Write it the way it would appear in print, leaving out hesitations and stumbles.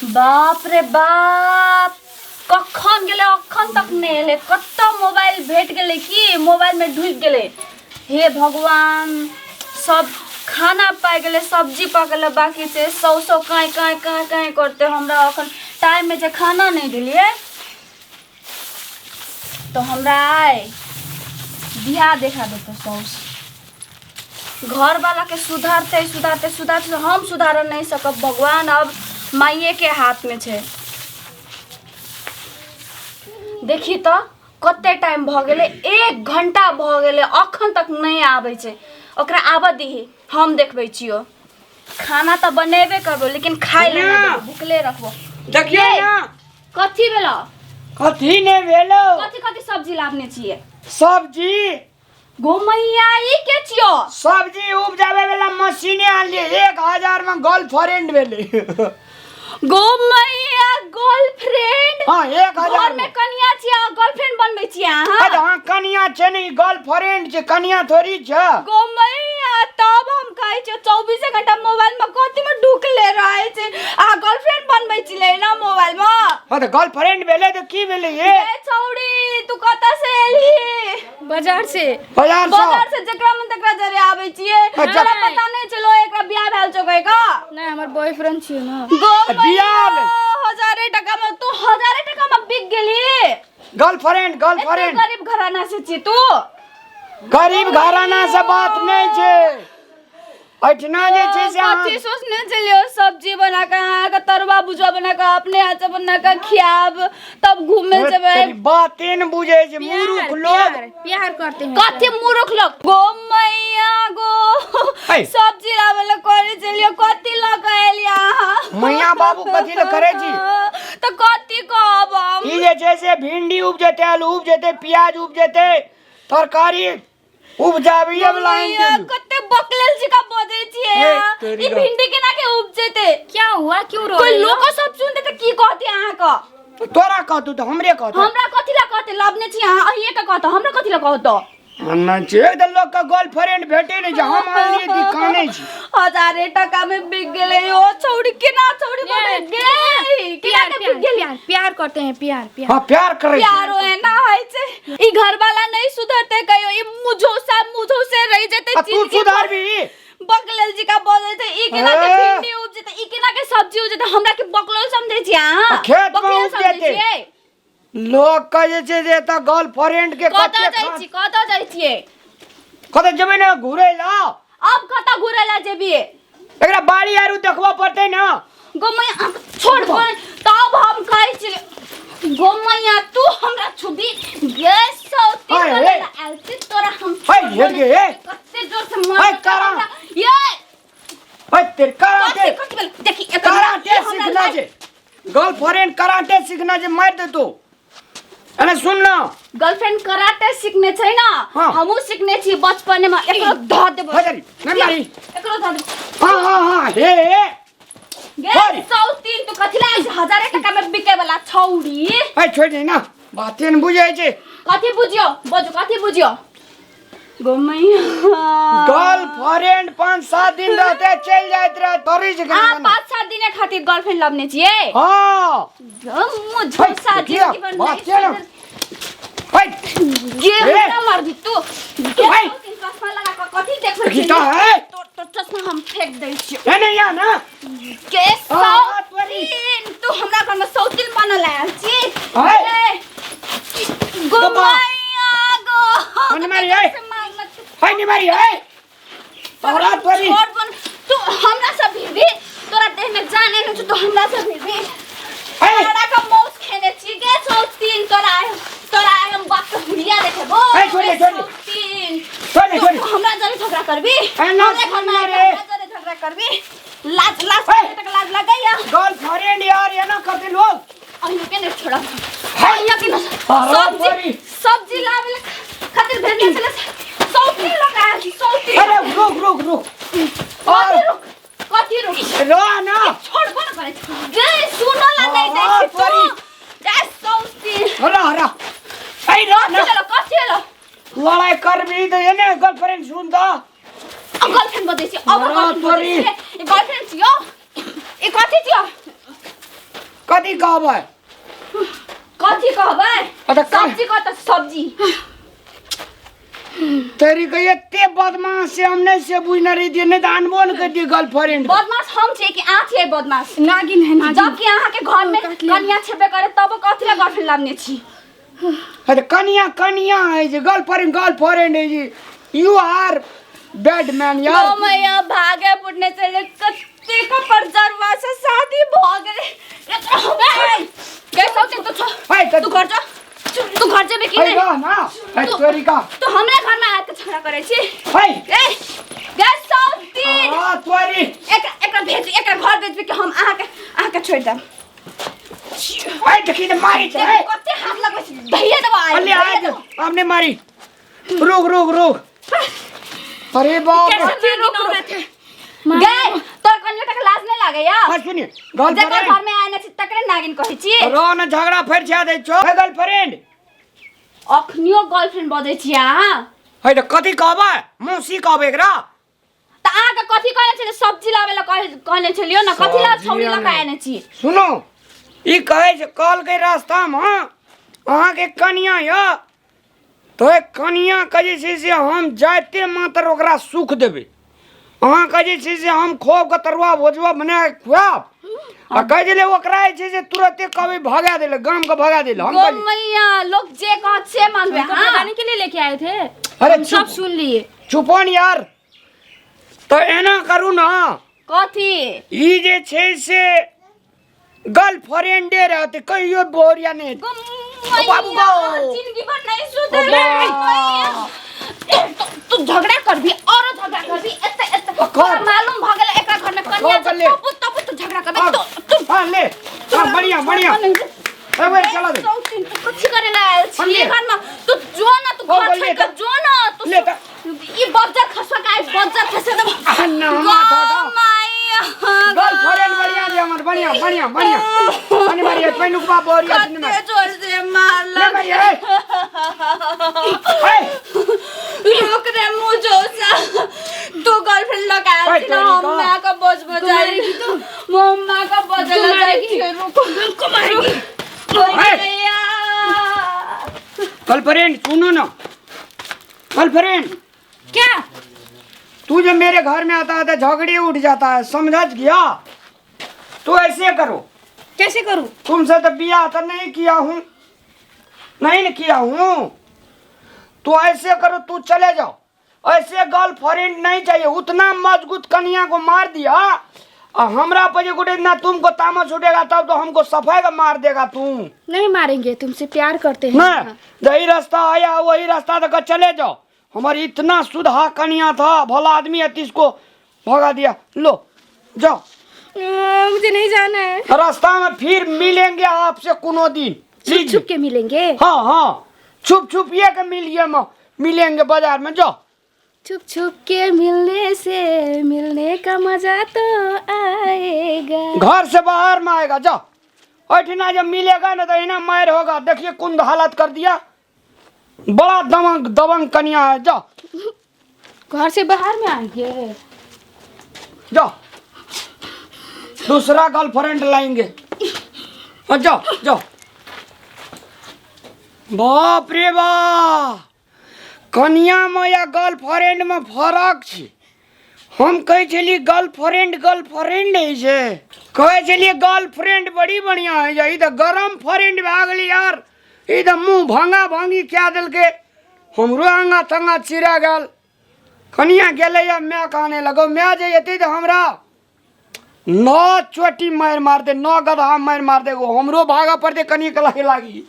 बाप रे बाप कखन गेले अखन तक नहीं एले कत मोबाइल भेट गेले कि मोबाइल में ढुक गेले। हे भगवान सब खाना पाए गेले सब्जी पकले बाकी से सौ काई करते हमरा अखन टाइम में जे खाना नहीं दिलिए तो हमरा आए बिहा देखा देते सौस घर वाला के सुधारते हम सुधार नहीं सकब। भगवान अब माइये के हाथ में छे। देखी तो कते टाइम भ गेले 1 घंटा भ गेले अखन तक नहीं आवे छे। ओकरा आबा दीही हम देखबै छियो। खाना तो बनेबे करबो लेकिन खाइ ले ना भूखले रखबो। देखिए ना कथी भेलो कथी ने भेलो कथी सब्जी लावने छिए। सब्जी गोमैया ई के छियो सब्जी उपजावे वाला मशीन आनलिए 1000 में गर्लफ्रेंड भेले। गोमैया गर्लफ्रेंड हां 1000 घर में कनिया छिया गर्लफ्रेंड बनबै छिया। हां कनिया छै नहीं गर्लफ्रेंड छै कनिया थोड़ी छै। गोमैया तब हम कहै छै 24 घंटा मोबाइल में कथि में ढुकले रहै छै आ गर्लफ्रेंड बनबै छिले ना मोबाइल में। हां तो गर्लफ्रेंड भेले तो की भेले ये छौड़ी तू कत से एली बाजार से जकरा मन तकरा जरे आबै छिए। हमरा पता नहीं चलो एकरा बियाह भेल छकै का नहीं हमर बॉयफ्रेंड छिए ना। बियाह 1000 टका में तू 1000 टका में बिक गेली। गर्लफ्रेंड गरीब घराना से छी तू। गरीब घराना से बात नहीं छे। अठना जे छे से कथि सोचने चलियो सब्जी बना के आके तरुआ भुजा बना के अपने हाथ से बना के खियाब तब घूमे जेबै। बातें न बुझे छे मूर्ख लोग प्यार करते हैं। कथि मूर्ख लोग गोमैया गो सब्जी लावेले करे चलियो कथि लगाएलिया मैया बाबू कथि ल करे छी तो कथि कहब हम। ई जे छे से भिंडी उपजते आलू उपजते प्याज उपजते तरकारी उपजाबी अब लाइन कते बकलेल जी का बजे छिए। ई भिंडी केना के उपजते क्या हुआ क्यों रो कोई लोग सब सुनते त की कहते आहा का तोरा कहतू तो हमरे कहतू हमरा कथि ला कहते लाभने छी आहा अहिए का कहत हमरा कथि ला कहत अन्ना छे द लोग का गर्लफ्रेंड भेटे नहीं जे हम आनलिए दी काने छी 1000 टका में बिक गेले ओ छौड़ी केना छौड़ी बने गे केना प्यार करते हैं प्यार हां प्यार करे प्यार है ना है छे। ई घर वाला नहीं सुधरते कहियो ई मुझो से रह जते तू सुधार भी बकलेल जी का बोले थे ई केना के भिंडी उपजते ई केना के सब्जी उपजते हमरा के बकलोल समझे छी हां खेत में उपजते लोग कहे छे जे त गर्लफ्रेंड के कत जाई छिए कत जेबे ना घुरे ला अब कत घुरे ला जेबी एकरा बाड़ी आरू देखबो पड़ते ना। गोमैया छोड़ तब हम कहै छी गोमैया तू हमरा छुबी गैस सौती वाला एलसी तोरा हम हाय ये कते जोर से मार करा ये हाय तेरे कराटे देखी कराटे सीखना जे गर्लफ्रेंड कराटे सीखना जे मार दे तू। अरे सुन ना गर्लफ्रेंड कराटे सीखने छै ना हमहु सीखने छी बचपन में एकरो ध देबो हजरी नहीं मारी एकरो ध दे हां हे गे सौतीन तू कथि ला 1000 टका में बिके वाला छौड़ी ए छोड़ दे ना बातें न बुझाई छे कथि बुझियो बजो कथि बुझियो गोमैया गर्लफ्रेंड 5-7 दिन रहते चल जात रहे तोरी जगह हां 5-7 दिन खातिर गर्लफ्रेंड लावने छिए हां हम झोसा जिंदगी भर नहीं हाय गे ना मार दी तू हाय चश्मा लगा के कथि देखै छी तो चश्मा हम फेंक दै छी नहीं या ना के सौतीन तू हमरा घर में सौतीन बनल आयल छी हाय गोमैया गो मन मारी हाय नहीं मारी हाय तोरा तोरी तू हमरा से भी तोरा देह में जान है तो हमरा से भी तोरा का मौस खेने छी के सौतीन तोरा हम बात भुलिया देखबो छोड़ हमरा जरे झगड़ा करबी हमरे घर में जरे झगड़ा करबी लाज तक लाज लगाया गर्लफ्रेंड यार ये ना करते लोग अहिया के नहीं छोड़ा अहिया के सब्जी लावे खातिर भेजने चले सौतीन लगा सौतीन अरे रुक कथि रुक रो ना छोड़ बन करे गे सुनो ला नहीं दे तू जा सौतीन हरा ए रो ना कथि लो लड़ाई कर भी तो ये ने गर्लफ्रेंड सुन दा गर्लफ्रेंड बदे छी अब गर्लफ्रेंड छियो ए कथि छियो कथी कहबै? कथी कहबै? अच्छा, सब्जी कह त सब्जी। तेरी के एते बदमाश से हम नहीं से बुझ न रही थी, नहीं तो अनबो न कर दी गर्लफ्रेंड। बदमाश हम छे कि आ छे बदमाश? नागिन है नागिन। जबकि अहाँ के घर में कन्या छेबे करे तब कथी ला गर्लफ्रेंड लाने छी? अरे कनिया कनिया है जी, गर्लफ्रेंड गर्लफ्रेंड है जी। यू आर बैड मैन यार। ओ मैया भागे पुटने से ले कत्ते का परजरवा से शादी भ गेले। कैसे होते तू घर जा। तू घर जेबे कि नहीं? हाय ना हाय तोरी का। तो हमरे घर में आके झगड़ा करे छी। हाय ए गैस सौती। हां तोरी एकरा भेज, एकरा घर भेजबे कि हम आके छोड़ देब। हाय देखी ने मारी छे। कत्ते हाथ लगबै छी? भैया दबा आई। अल्ले आज हमने मारी। रुक रुक रुक। अरे बाप कैसे रुक थे? गए तो कन्या तक लाज नहीं लागे या? हां सुनिए जेकर गर्लफ्रेंड घर में आने छी तकरे नागिन कहै छी। रो न झगड़ा फेर छा दे छो। गर्लफ्रेंड अखनियो गर्लफ्रेंड बजै छी अहाँ? हाय त कथी कहबै? मौसी कहबै एकरा। त अहाँ के कथी कहले छले? सब्जी लावे ला कहले छलियो न, कथी ला छौरी ला कहने छी? सुनो ई कहै छै कल के रास्ता में अहाँ के कनिया या तो कनिया के जे छै से हम जाते मात्र ओकरा सुख देबै। अहाँ के जे छै से हम खोब के तरुआ भोजवा बना के खुआब आ कह दिले ओकरा जे छै से तुरंते कहबै भगा देले, गांव के भगा देले। हम गो मैया लोग जे कहत से मानबे। हां बताने के लिए लेके आए थे। अरे हम सब सुन लिए। चुपन यार। तो एना करू ना, कथी ई जे छै से गर्लफ्रेंडे रहते कहियो बोरिया नहीं। बाबू गो जिंदगी भर नहीं सुधरे। तू झगड़ा करबी और झगड़ा करबी एते तोरा मालूम भ गेल एकरा घर में कन्या छै तब तू झगड़ा करबी। तू हां ले हां बढ़िया बढ़िया। अबे चला दे। तू कुछ करे ला आयल छी ये घर में। तू जो ना तू घर छोड़ के जो ना तू ले ई बज्जर खसवा का बज्जर खसे दे। अन्ना माथा का मैया गर्लफ्रेंड बढ़िया दे हमर बढ़िया बढ़िया बढ़िया। अनि मारी पैनुकवा बोरिया दिन में जोर से मार ले मारी ए रुक रे मुझोसा। तू गर्लफ्रेंड लगा छी ना मम्मा का बोझ बजाएगी तू। मम्मा का बोझ लगाएगी। रुक मारेगी। गर्लफ्रेंड सुनो ना। गर्लफ्रेंड क्या? तू जब मेरे घर में आता है तो झगड़े उठ जाता है, समझ गया? तो ऐसे करो। कैसे करूं? तुमसे तो बियाह तो नहीं किया हूँ, नहीं किया हूँ। तो ऐसे करो, तू चले जाओ। ऐसे गर्लफ्रेंड नहीं चाहिए। उतना मजबूत कन्या को मार दिया और हमरा पर गुटे ना तुमको तामस उठेगा तब तो हमको सफाई का मार देगा तू। नहीं मारेंगे, तुमसे प्यार करते हैं। ना यही रास्ता आया वही रास्ता तक चले जाओ। हमारी इतना सुधा कन्या था, भला आदमी है, इसको भगा दिया। लो जाओ। मुझे नहीं जाना है। रास्ता में फिर मिलेंगे आपसे कोनो दिन। छुप छुप के मिलेंगे। हाँ हाँ छुप छुप ये के मिलेंगे बाजार में। जाओ। छुप छुप के मिलने से मिलने का मजा तो आएगा। घर से बाहर में आएगा। जाओ। ऐठना जब मिलेगा ना तो इना मार होगा। देखिए कुंद हालत कर दिया। बड़ा दबंग दबंग कन्या है। जाओ। घर से बाहर में आएंगे। जाओ दूसरा गर्लफ्रेंड लाएंगे। जाओ जाओ। बाप रे बाप, कन्या में या गर्लफ्रेंड में फर्क छै। हम कहे छलिए गर्लफ्रेंड गर्लफ्रेंड है जे, कहे छलिए गर्लफ्रेंड बड़ी बढ़िया है जे। इधर गरम फ्रेंड भए गेल यार। इधर मुंह भांगा भांगी क्या दिल के, हमरो अंगा तंगा चिरा गेल। कन्या गेले या मैं कहने लगो मैं जे एते तो हमरा 9 चोटी मार दे, 9 गधा मार दे। हमरो भागा पड़ते कन्या के लागी।